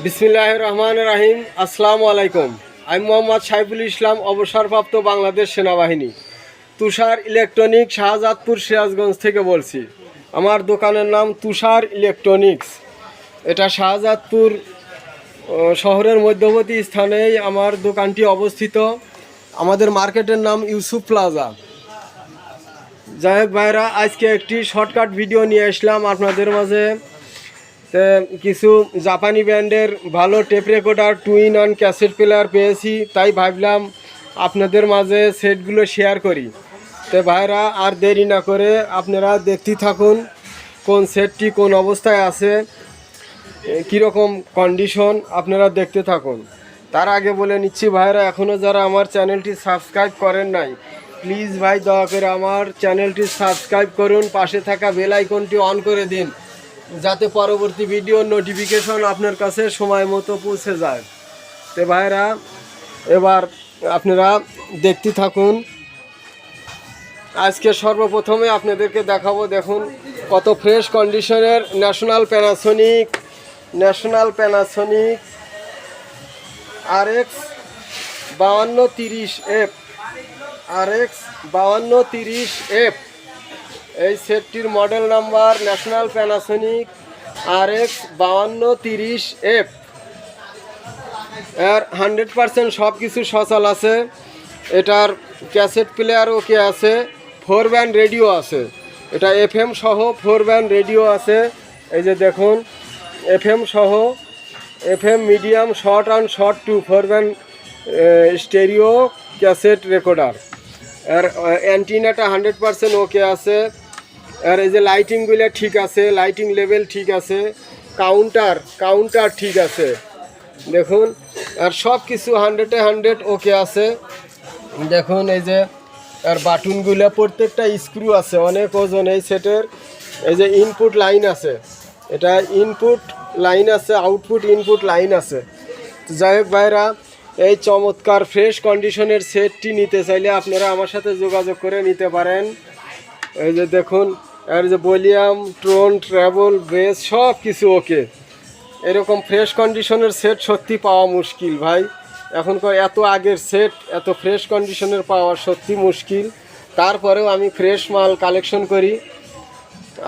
বিসমিল্লাহির রহমানির রহিম। আসসালামু আলাইকুম। আমি মোহাম্মদ সাইফুল ইসলাম, অবসরপ্রাপ্ত বাংলাদেশ সেনাবাহিনী, তুষার ইলেকট্রনিক, শাহজাদপুর, সিরাজগঞ্জ থেকে বলছি। আমার দোকানের নাম তুষার ইলেকট্রনিক্স। এটা শাহজাদপুর শহরের মধ্যবর্তী স্থানেই আমার দোকানটি অবস্থিত। আমাদের মার্কেটের নাম ইউসুফ প্লাজা। যাই হোক ভাইরা, আজকে একটি শর্টকাট ভিডিও নিয়ে আসলাম আপনাদের মাঝে। কিছু জাপানি ব্র্যান্ডের ভালো tape recorder, 2-in-1 cassette player পেয়েছি, তাই ভাবলাম আপনাদের মাঝে সেটগুলো শেয়ার করি। তো ভাইরা, আর দেরি না করে আপনারা দেখতে থাকুন কোন সেটটি কোন অবস্থায় আছে, কীরকম কন্ডিশন, আপনারা দেখতে থাকুন। তার আগে বলে নিচ্ছি ভাইরা, এখনও যারা আমার চ্যানেলটি সাবস্ক্রাইব করেন নাই, প্লিজ ভাই দয়া করে আমার চ্যানেলটি সাবস্ক্রাইব করুন, পাশে থাকা বেল আইকনটি অন করে দিন, যাতে পরবর্তী ভিডিওর নোটিফিকেশন আপনার কাছে সময় মতো পৌঁছে যায়। তো ভাইরা, এবার আপনারা দেখতে থাকুন। আজকে সর্বপ্রথমে আপনাদেরকে দেখাবো, দেখুন কত ফ্রেশ কন্ডিশনের ন্যাশনাল প্যানাসোনিক RX 5230F এই সেটটির model number national Panasonic RX 5230F। এর 100% সব কিছু সচল আছে। এটার ক্যাসেট প্লেয়ার ওকে আছে, 4 ব্যান্ড রেডিও আছে। এটা FM সহ 4 ব্যান্ড রেডিও আছে। এই যে দেখুন, FM সহ, FM medium, short and short 2 4 band stereo cassette recorder. আর অ্যান্টিনাটা 100% ওকে আছে। আর এই যে লাইটিংগুলো ঠিক আছে, লাইটিং লেভেল ঠিক আছে, কাউন্টার ঠিক আছে দেখুন। আর সব কিছু 100 ওকে আছে। দেখুন এই যে আর বাটনগুলো প্রত্যেকটা স্ক্রু আছে, অনেক ওজন এই সেটের। এই যে ইনপুট লাইন আছে, এটা ইনপুট লাইন আছে, আউটপুট ইনপুট লাইন আছে। তো যাই হোক ভাইরা, এই চমৎকার ফ্রেশ কন্ডিশনের সেটটি নিতে চাইলে আপনারা আমার সাথে যোগাযোগ করে নিতে পারেন। এই যে দেখুন, আর যে ভলিউম, টোন, ট্রেবল, বেস সব কিছু ওকে। এরকম ফ্রেশ কন্ডিশনের সেট সত্যি পাওয়া মুশকিল ভাই। এখনকার এত আগের সেট এত ফ্রেশ কন্ডিশনের পাওয়া সত্যি মুশকিল। তারপরেও আমি ফ্রেশ মাল কালেকশন করি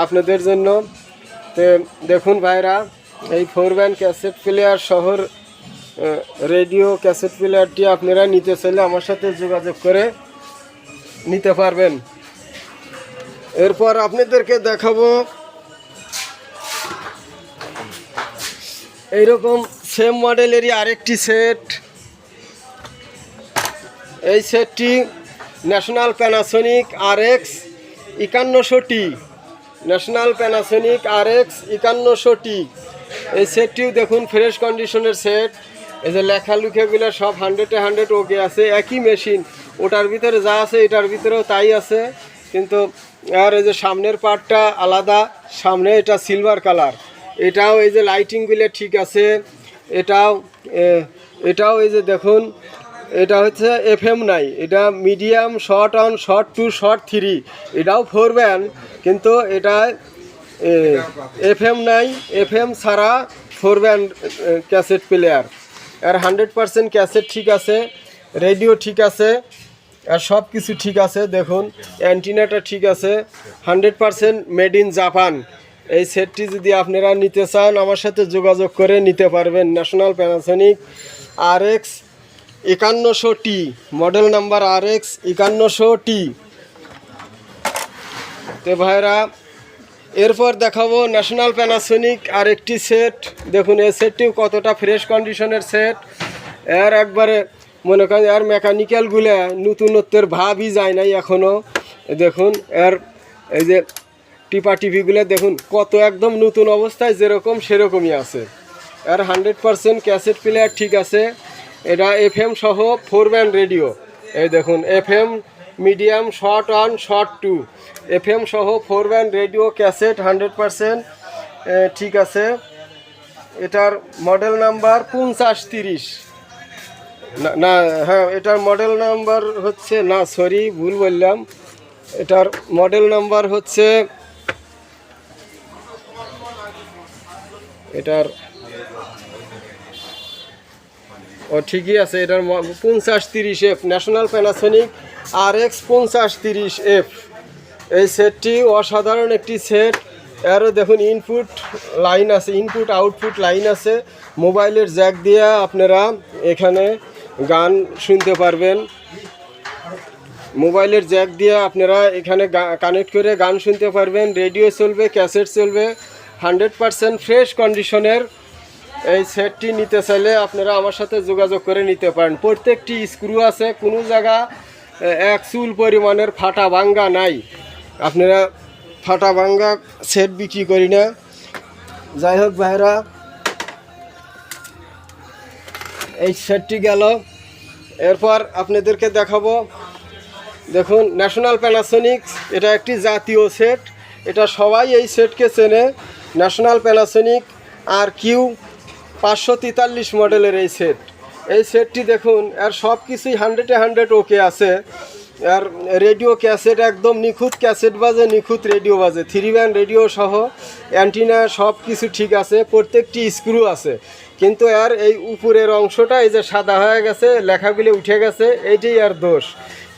আপনাদের জন্য। তো দেখুন ভাইরা, এই 4 ব্যান্ড ক্যাসেট প্লেয়ার শহর রেডিও ক্যাসেট প্লেয়ারটি আপনারা নিতে চাইলে আমার সাথে যোগাযোগ করে নিতে পারবেন। এরপর আপনাদেরকে দেখাবো এইরকম সেম মডেলেরই আরেকটি সেট। এই সেটটি ন্যাশনাল প্যানাসোনিক RX 5100T। এই সেটটিও দেখুন ফ্রেশ কন্ডিশনের সেট। এই যে লেখালেখিগুলো সব 100 ওকে আছে। একই মেশিন, ওটার ভিতরে যা আছে এটার ভিতরেও তাই আছে, কিন্তু আর এই যে সামনের পার্টটা আলাদা, সামনে এটা সিলভার কালার। এটাও এই যে লাইটিংগুলো ঠিক আছে। এটাও এই যে দেখুন, এটা হচ্ছে FM নাই, এটা medium, short on, short 2, short 3। এটাও 4 ব্যান্ড, কিন্তু এটা FM নাই, FM ছাড়া 4 ব্যান্ড ক্যাসেট প্লেয়ার। আর 100% ক্যাসেট ঠিক আছে, রেডিও ঠিক আছে, আর সব কিছু ঠিক আছে। দেখুন অ্যান্টিনাটা ঠিক আছে, 100% মেড ইন জাপান। এই সেটটি যদি আপনারা নিতে চান আমার সাথে যোগাযোগ করে নিতে পারবেন। National Panasonic RX 5100T, model number RX 5100T। তো ভাইরা, এরপর দেখাবো ন্যাশনাল প্যানাসোনিক আরেকটি সেট। দেখুন এই সেটটিও কতটা ফ্রেশ কন্ডিশনের সেট। এর একবারে মনে করেন এর মেকানিক্যালগুলো নতুনত্বের ভাবই যায় নাই এখনও। দেখুন এর এই যে টিপিগুলো দেখুন কত একদম নতুন অবস্থায়, যেরকম সেরকমই আছে। এর 100% ক্যাসেট প্লেয়ার ঠিক আছে। এটা FM সহ 4 ব্যান্ড রেডিও। এই দেখুন FM medium, short 1, short 2, FM সহ 4 ব্যান্ড রেডিও ক্যাসেট 100% ঠিক আছে। এটার মডেল নাম্বার 5030 না, হ্যাঁ এটার মডেল নাম্বার হচ্ছে, না সরি ভুল বললাম, এটার মডেল নাম্বার হচ্ছে, এটার ও ঠিকই আছে, এটার 5030F national Panasonic RX 5030F। এই সেটটি অসাধারণ একটি সেট। এরও দেখুন ইনপুট লাইন আছে, ইনপুট আউটপুট লাইন আছে। মোবাইলের জ্যাক দিয়ে আপনারা এখানে গান শুনতে পারবেন। মোবাইলের জ্যাক দিয়ে আপনারা এখানে কানেক্ট করে গান শুনতে পারবেন। রেডিও চলবে, ক্যাসেট চলবে। 100% ফ্রেশ কন্ডিশনের এই সেটটি নিতে চাইলে আপনারা আমার সাথে যোগাযোগ করে নিতে পারেন। প্রত্যেকটি স্ক্রু আছে, কোনো জায়গা এক চুল পরিমাণের ফাটা ভাঙ্গা নাই। আপনারা ফাটা ভাঙ্গা সেট বিক্রি করি না। যাই হোক ভাইরা, এই সেটটি গেল। এরপর আপনাদেরকে দেখাবো, দেখুন ন্যাশনাল প্যানাসোনিক, এটা একটি জাতীয় সেট। এটা সবাই এই সেটকে চেনে। ন্যাশনাল প্যানাসোনিক RQ 543 মডেলের এই সেট। এই সেটটি দেখুন, এর সব কিছুই 100-100 ওকে আছে। আর রেডিও ক্যাসেট একদম নিখুঁত ক্যাসেট বাজে, নিখুঁত রেডিও বাজে। 3 ব্যান্ড রেডিও সহ অ্যান্টিনা সব কিছু ঠিক আছে, প্রত্যেকটি স্ক্রু আছে। কিন্তু এর এই উপরের অংশটা এই যে সাদা হয়ে গেছে, লেখাগুলি উঠে গেছে, এইটাই আর দোষ।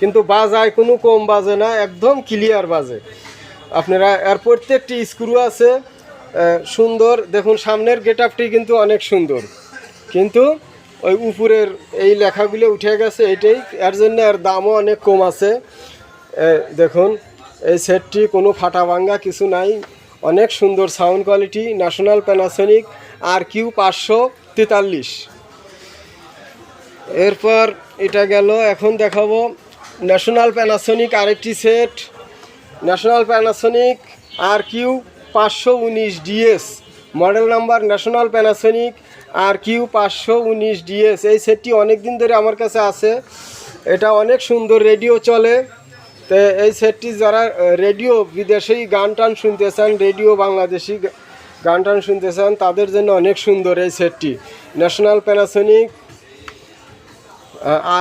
কিন্তু বাজায় কোনো কম বাজে না, একদম ক্লিয়ার বাজে। আপনারা এর প্রত্যেকটি স্ক্রু আছে সুন্দর। দেখুন সামনের গেটআপটি কিন্তু অনেক সুন্দর, কিন্তু ওই উপরের এই লেখাগুলো উঠে গেছে, এটাই এর জন্য এর দামও অনেক কম আছে। দেখুন এই সেটটি কোনো ফাটা ভাঙ্গা কিছু নাই, অনেক সুন্দর sound quality. National Panasonic RQ 543। এরপর এটা গেল। এখন দেখাবো ন্যাশনাল প্যানাসোনিক আরেকটি set, national Panasonic RQ 519DS model number. National Panasonic RQ 519DS। এই সেটটি অনেক দিন ধরে আমার কাছে আছে। এটা অনেক সুন্দর, রেডিও চলে। তো এই সেটটি যারা রেডিও বিদেশি গান টান শুনতে চান, রেডিও বাংলাদেশি গান টান শুনতে চান, তাদের জন্য অনেক সুন্দর এই সেটটি। National Panasonic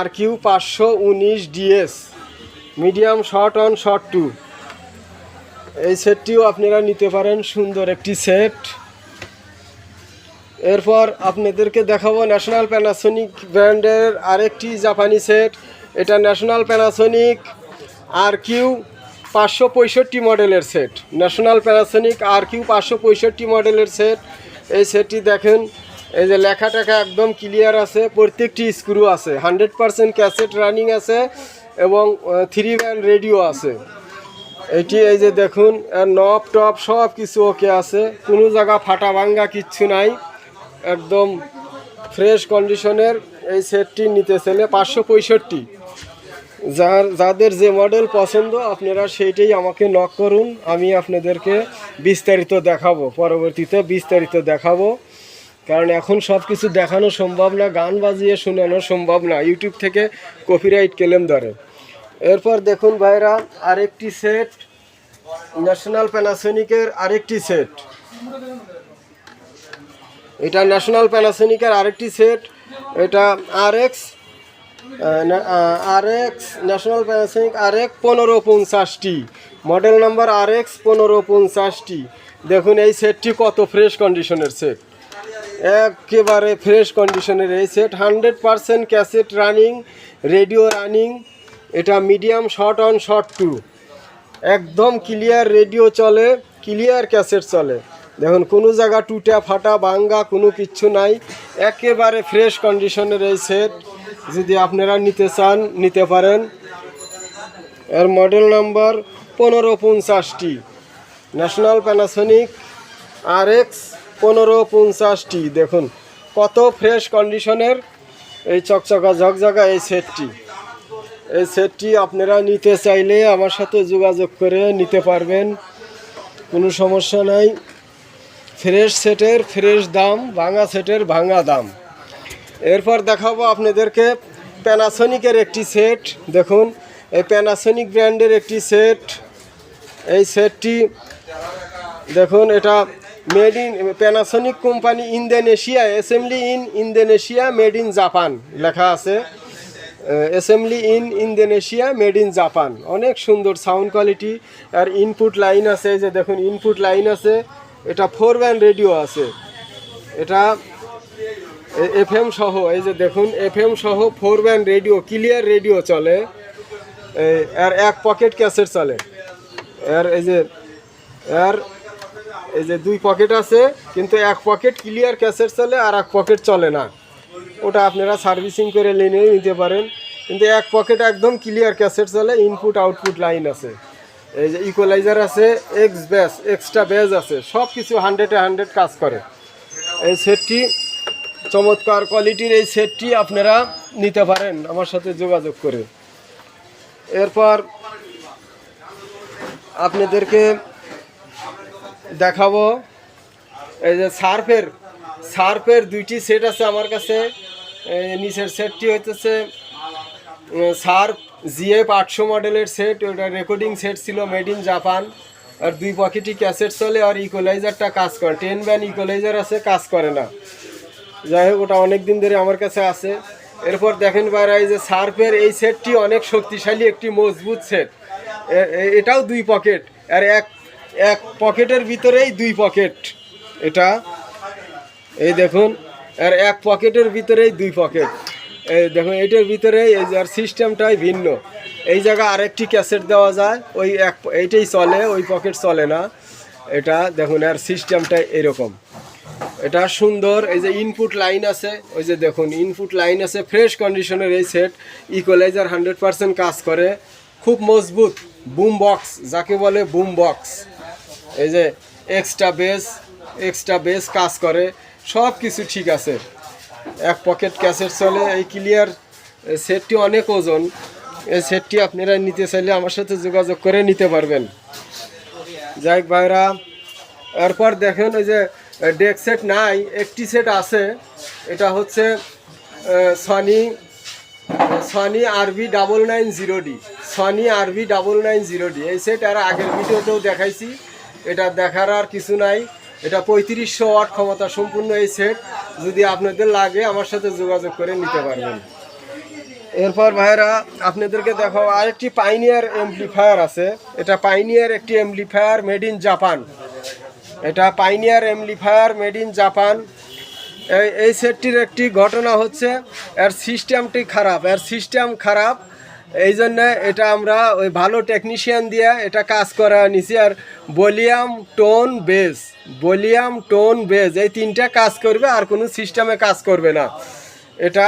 RQ 519DS medium short on short two. এই সেটটিও আপনারা নিতে পারেন, সুন্দর একটি সেট। এরপর আপনাদেরকে দেখাবো ন্যাশনাল প্যানাসোনিক ব্র্যান্ডের আরেকটি জাপানি সেট। এটা ন্যাশনাল প্যানাসোনিক RQ 565 মডেলের সেট। ন্যাশনাল প্যানাসোনিক RQ 565 মডেলের সেট। এই সেটটি দেখেন, এই যে লেখা টেখা একদম ক্লিয়ার আছে, প্রত্যেকটি স্ক্রু আছে, 100% ক্যাসেট রানিং আছে এবং 3 ব্যান্ড রেডিও আছে। এটি এই যে দেখুন, নব টপ সব কিছু ওকে আছে, কোনো জায়গা ফাটা ভাঙ্গা কিচ্ছু নাই, একদম ফ্রেশ কন্ডিশনের। এই সেটটি নিতে চাইলে 565। যাদের যে মডেল পছন্দ আপনারা সেইটাই আমাকে নক করুন, আমি আপনাদেরকে বিস্তারিত দেখাবো, পরবর্তীতে বিস্তারিত দেখাবো। কারণ এখন সব কিছু দেখানো সম্ভব না, গান বাজিয়ে শোনানো সম্ভব না, ইউটিউব থেকে কপিরাইট ক্লেম ধরে। এরপর দেখুন ভাইরা, আরেকটি সেট, ন্যাশনাল প্যানাসোনিকের আরেকটি সেট। এটা ন্যাশনাল প্যানাসোনিকের আরেকটি সেট। এটা RX national Panasonic RX 1550 model number RX 1550। দেখুন এই সেটটি কত ফ্রেশ কন্ডিশনের সেট, একেবারে ফ্রেশ কন্ডিশনের এই set. 100% cassette running, radio running. এটা medium short on short two, একদম ক্লিয়ার রেডিও চলে, ক্লিয়ার ক্যাসেট চলে। দেখুন কোনো জায়গা টুটা ফাটা ভাঙ্গা কোনো কিচ্ছু নাই, একেবারে ফ্রেশ কন্ডিশনের এই সেট। যদি আপনারা নিতে চান নিতে পারেন। এর model number 1550। National Panasonic RX 1550। দেখুন কত ফ্রেশ কন্ডিশনের এই চকচকা ঝকঝকা এই সেটটি। এই সেটটি আপনারা নিতে চাইলে আমার সাথে যোগাযোগ করে নিতে পারবেন, কোনো সমস্যা নাই। ফ্রেশ সেটের ফ্রেশ দাম, ভাঙা সেটের ভাঙা দাম। এরপর দেখাবো আপনাদেরকে প্যানাসোনিকের একটি সেট। দেখুন এই প্যানাসোনিক ব্র্যান্ডের একটি সেট। এই সেটটি দেখুন, এটা made in Panasonic company Indonesia, assembly in Indonesia, made in Japan লেখা আছে। Assembly in Indonesia, made in Japan. অনেক সুন্দর সাউন্ড কোয়ালিটি। আর ইনপুট লাইন আছে, এই যে দেখুন ইনপুট লাইন আছে। এটা 4 ব্যান্ড রেডিও আছে। এটা এফএম সহ, এই যে দেখুন এফএম সহ 4 ব্যান্ড রেডিও, ক্লিয়ার রেডিও চলে। এর এক পকেট ক্যাসেট চলে। এর এই যে 2 পকেট আছে, কিন্তু এক পকেট ক্লিয়ার ক্যাসেট চলে আর এক পকেট চলে না। ওটা আপনারা সার্ভিসিং করে নিয়ে নিতে পারেন, কিন্তু এক পকেট একদম ক্লিয়ার ক্যাসেট চলে। ইনপুট আউটপুট লাইন আছে, এই যে ইকুয়ালাইজার আছে, এক্সট্রা বেজ আছে, সব কিছু 100-এ 100 কাজ করে। এই সেটটি চমৎকার কোয়ালিটির, এই সেটটি আপনারা নিতে পারেন আমার সাথে যোগাযোগ করে। এরপর আপনাদেরকে দেখাবো এই যে সার্ফের 2টি সেট আছে আমার কাছে। নিচের সেটটি হচ্ছে সার্ফ জিএফ 800 মডেলের সেট, ওটা রেকর্ডিং সেট ছিল, মেড ইন জাপান। আর 2 পকেটই ক্যাসেট চলে, আর ইকুয়ালাইজারটা কাজ করে। 10 ব্যান্ড ইকুয়ালাইজার আছে, কাজ করে না। যাই হোক, ওটা অনেক দিন ধরে আমার কাছে আছে। এরপর দেখেন ভাইরা, এই যে সার্ফের এই সেটটি অনেক শক্তিশালী একটি মজবুত সেট। এটাও 2 পকেট, আর এক পকেটের ভিতরেই 2 পকেট। এটা এই দেখুন, আর এক পকেটের ভিতরেই 2 পকেট। এই দেখুন, এইটার ভিতরেই এই যে, আর সিস্টেমটাই ভিন্ন। এই জায়গায় আরেকটি ক্যাসেট দেওয়া যায়, ওই এইটাই চলে, ওই পকেট চলে না। এটা দেখুন, আর সিস্টেমটাই এরকম। এটা সুন্দর। এই যে ইনপুট লাইন আছে, ওই যে দেখুন ইনপুট লাইন আছে, ফ্রেশ কন্ডিশনের এই সেট। ইকুয়ালাইজার 100% কাজ করে, খুব মজবুত। বুম বক্স যাকে বলে, বুম বক্স। এই যে এক্সট্রা বেস কাজ করে, সব কিছু ঠিক আছে। এক পকেট ক্যাসেট চলে। এই ক্লিয়ার সেটটি অনেক ওজন। এই সেটটি আপনারা নিতে চাইলে আমার সাথে যোগাযোগ করে নিতে পারবেন। যাই হোক ভাইরা, এরপর দেখেন ওই যে ডেক সেট নাই, একটি সেট আছে। এটা হচ্ছে সনি আরবি 990D, সনি আরবি 990D। এই সেট আর আগের ভিডিওতেও দেখাইছি, এটা দেখার আর কিছু নাই। এটা 3500 ওয়াট ক্ষমতা সম্পূর্ণ এই সেট। যদি আপনাদের লাগে আমার সাথে যোগাযোগ করে নিতে পারবেন। এরপর ভাইরা আপনাদেরকে দেখাও, আরেকটি পাইনিয়ার অ্যাম্পলিফায়ার আছে। এটা পাইনিয়ার একটি অ্যাম্পলিফায়ার, মেড ইন জাপান। এটা pioneer amplifier, made in Japan. এই সেটটির একটি ঘটনা হচ্ছে, এর সিস্টেম খারাপ। এই জন্য এটা আমরা ওই ভালো টেকনিশিয়ান দিয়ে এটা কাজ করা নিছি। আর ভলিউম টোন বেজ এই 3টা কাজ করবে, আর কোনো সিস্টেমে কাজ করবে না। এটা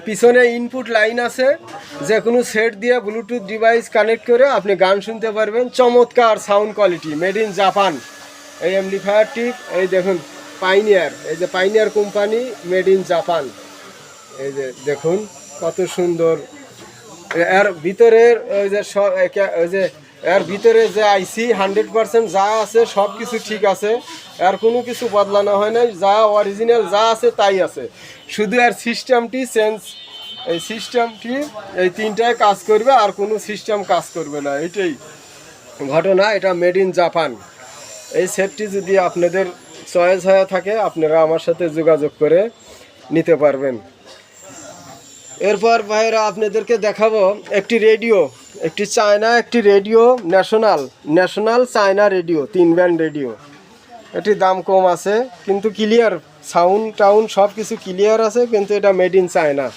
পিছনে ইনপুট লাইন আছে, যে কোনো সেট দিয়ে ব্লুটুথ ডিভাইস কানেক্ট করে আপনি গান শুনতে পারবেন। চমৎকার sound quality, made in Japan এই অ্যাম্পলিফায়ারটি। এই দেখুন পাইনিয়ার, এই যে pioneer company, made in Japan. এই যে দেখুন কত সুন্দর। এর ভিতরের এর ভিতরে যে আইসি 100% যা আছে সব কিছু ঠিক আছে, আর কোনো কিছু বদলানো হয় নাই। যা অরিজিনাল যা আছে তাই আছে, শুধু আর সিস্টেমটি চেঞ্জ। এই সিস্টেমটি এই 3টায় কাজ করবে, আর কোনো সিস্টেম কাজ করবে না, এটাই ঘটনা। এটা মেড ইন জাপান। এই সেটটি যদি আপনাদের চয়েস হয়ে থাকে, আপনারা আমার সাথে যোগাযোগ করে নিতে পারবেন। এরপর ভাইরা আপনাদেরকে দেখাবো একটি রেডিও, একটি radio, national China radio, 3 band radio. এটি দাম কম আছে, কিন্তু ক্লিয়ার সাউন্ড সব কিছু ক্লিয়ার আছে, কিন্তু এটা মেড ইন চায়না।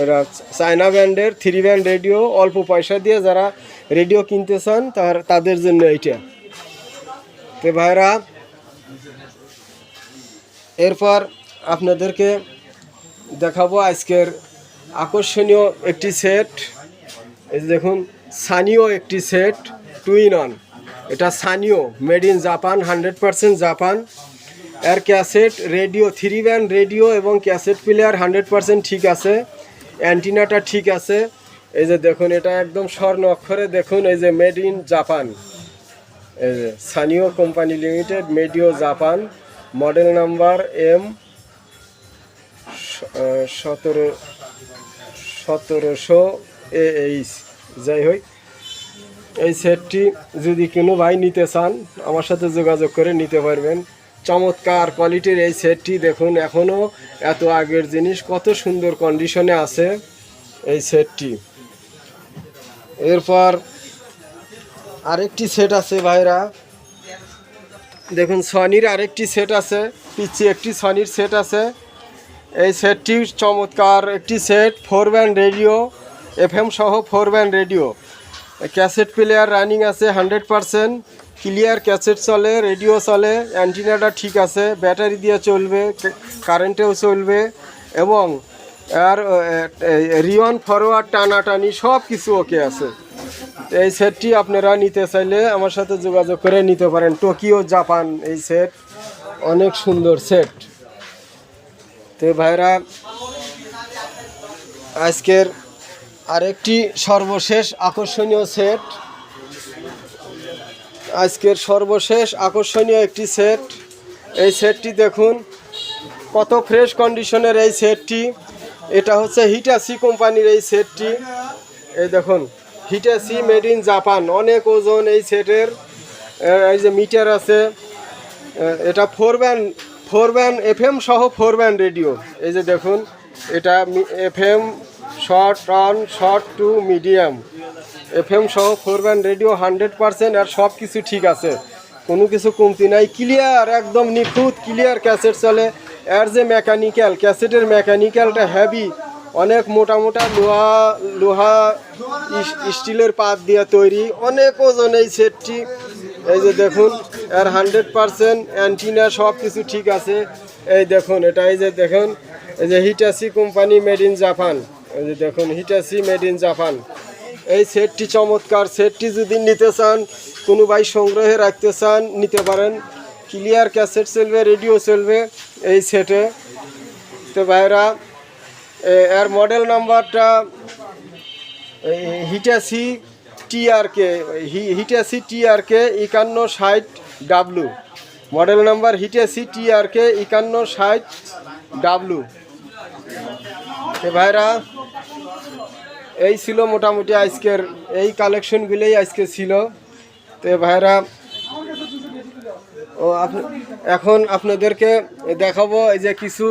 এটা চায়না ব্যান্ডের 3 ব্যান্ড রেডিও। অল্প পয়সা দিয়ে যারা রেডিও কিনতে চান তাদের জন্য এইটা। তো ভাইরা, এরপর আপনাদেরকে দেখাবো আজকের আকর্ষণীয় একটি সেট। এই দেখুন সানিও একটি সেট, 2-in-1। এটা Sanyo, made in Japan, 100% Japan. এর ক্যাসেট রেডিও, 3 ব্যান্ড রেডিও এবং ক্যাসেট প্লেয়ার 100% ঠিক আছে। অ্যান্টিনাটা ঠিক আছে। এই যে দেখুন, এটা একদম স্বর্ণ অক্ষরে দেখুন, এই যে মেড ইন জাপান। এই যে Sanyo company limited, made in Japan. Model number M1700AH। যাই হোক, এই সেটটি যদি কোনো ভাই নিতে চান আমার সাথে যোগাযোগ করে নিতে পারবেন। চমৎকার কোয়ালিটির এই সেটটি দেখুন, এখনও এত আগের জিনিস, কত সুন্দর কন্ডিশনে আছে এই সেটটি। এরপর আরেকটি সেট আছে ভাইরা, দেখুন সনির আরেকটি সেট আছে। পিচ্ছি একটি সনির সেট আছে। এই সেটটি চমৎকার একটি সেট, 4 ব্যান্ড রেডিও, FM সহ 4 band radio, cassette player running আছে 100%, ক্লিয়ার ক্যাসেট চলে, রেডিও চলে, অ্যান্টিনাটা ঠিক আছে, ব্যাটারি দিয়ে চলবে, কারেন্টেও চলবে এবং আর রিওয়ান ফরওয়ার্ড টানাটানি সব কিছু ওকে আছে। এই সেটটি আপনারা নিতে চাইলে আমার সাথে যোগাযোগ করে নিতে পারেন। টোকিও জাপান এই সেট, অনেক সুন্দর সেট। তো ভাইরা, আজকের আরেকটি সর্বশেষ আকর্ষণীয় সেট, একটি সেট। এই সেটটি দেখুন কত ফ্রেশ কন্ডিশনের এই সেটটি। এটা হচ্ছে হিটাচি কোম্পানির এই সেটটি। এই দেখুন, হিটাচি মেড ইন জাপান, অনেক ওজন এই সেটের। এই যে মিটার আছে, এটা 4 ব্যান্ড FM সহ 4 ব্যান্ড রেডিও। এই যে দেখুন, এটা FM short on, short to medium, FM সহ 4 ব্যান্ড রেডিও 100%, আর সব কিছু ঠিক আছে, কোনো কিছু কমতি নাই, ক্লিয়ার, একদম নিখুঁত ক্লিয়ার ক্যাসেট চলে। এর যে মেকানিক্যাল, ক্যাসেটের মেকানিক্যালটা হেভি, অনেক মোটা মোটা লোহা স্টিলের পাত দিয়ে তৈরি, অনেক ওজন এই সেটটি। এই যে দেখুন, এর 100% অ্যান্টিনা সব কিছু ঠিক আছে। এই দেখুন, এটা এই যে দেখুন, এই যে Hitachi company made in Japan. এই যে দেখুন, হিটাচি মেড ইন জাপান। এই সেটটি চমৎকার। সেটটি যদি নিতে চান, কোনো ভাই সংগ্রহে রাখতে চান, নিতে পারেন। ক্লিয়ার ক্যাসেট চলবে, রেডিও চলবে এই সেটে। তো ভাইরা, এর মডেল নাম্বারটা Hitachi TRK 5160W, model number Hitachi TRK 5160W। তো ভাইরা, এই ছিল মোটামুটি আজকের এই কালেকশনগুলোই আজকে ছিল। তো ভাইরা, এখন আপনাদেরকে দেখাবো এই যে কিছু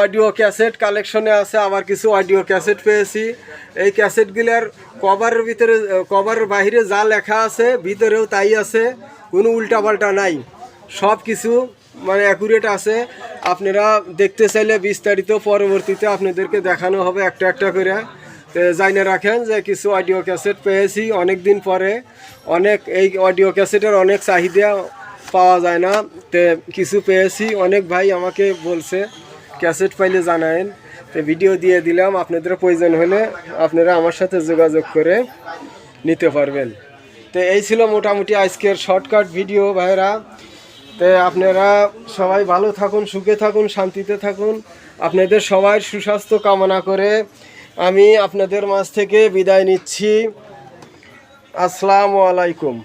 অডিও ক্যাসেট কালেকশনে আছে, আবার কিছু অডিও ক্যাসেট পেয়েছি। এই ক্যাসেটগুলোর কভারের ভিতরে, কভারের বাইরে যা লেখা আছে ভিতরেও তাই আছে, কোনো উল্টাপাল্টা নাই, সব কিছু মানে অ্যাকুরেট আছে। আপনারা দেখতে চাইলে বিস্তারিত পরবর্তীতে আপনাদেরকে দেখানো হবে একটা একটা করে। তো জানিয়ে রাখেন যে কিছু অডিও ক্যাসেট পেয়েছি অনেক দিন পরে। এই অডিও ক্যাসেটের অনেক চাহিদা, পাওয়া যায় না, তো কিছু পেয়েছি। অনেক ভাই আমাকে বলছে ক্যাসেট পাইলে জানায়েন, তো ভিডিও দিয়ে দিলাম। আপনাদের প্রয়োজন হলে আপনারা আমার সাথে যোগাযোগ করে নিতে পারবেন। তো এই ছিল মোটামুটি আজকের শর্টকাট ভিডিও ভাইরা। তো আপনারা সবাই ভালো থাকুন, সুখে থাকুন, শান্তিতে থাকুন। আপনাদের সবাই সুস্বাস্থ্য কামনা করে আমি আপনাদের মাঝ থেকে বিদায় নিচ্ছি। আসসালামু আলাইকুম।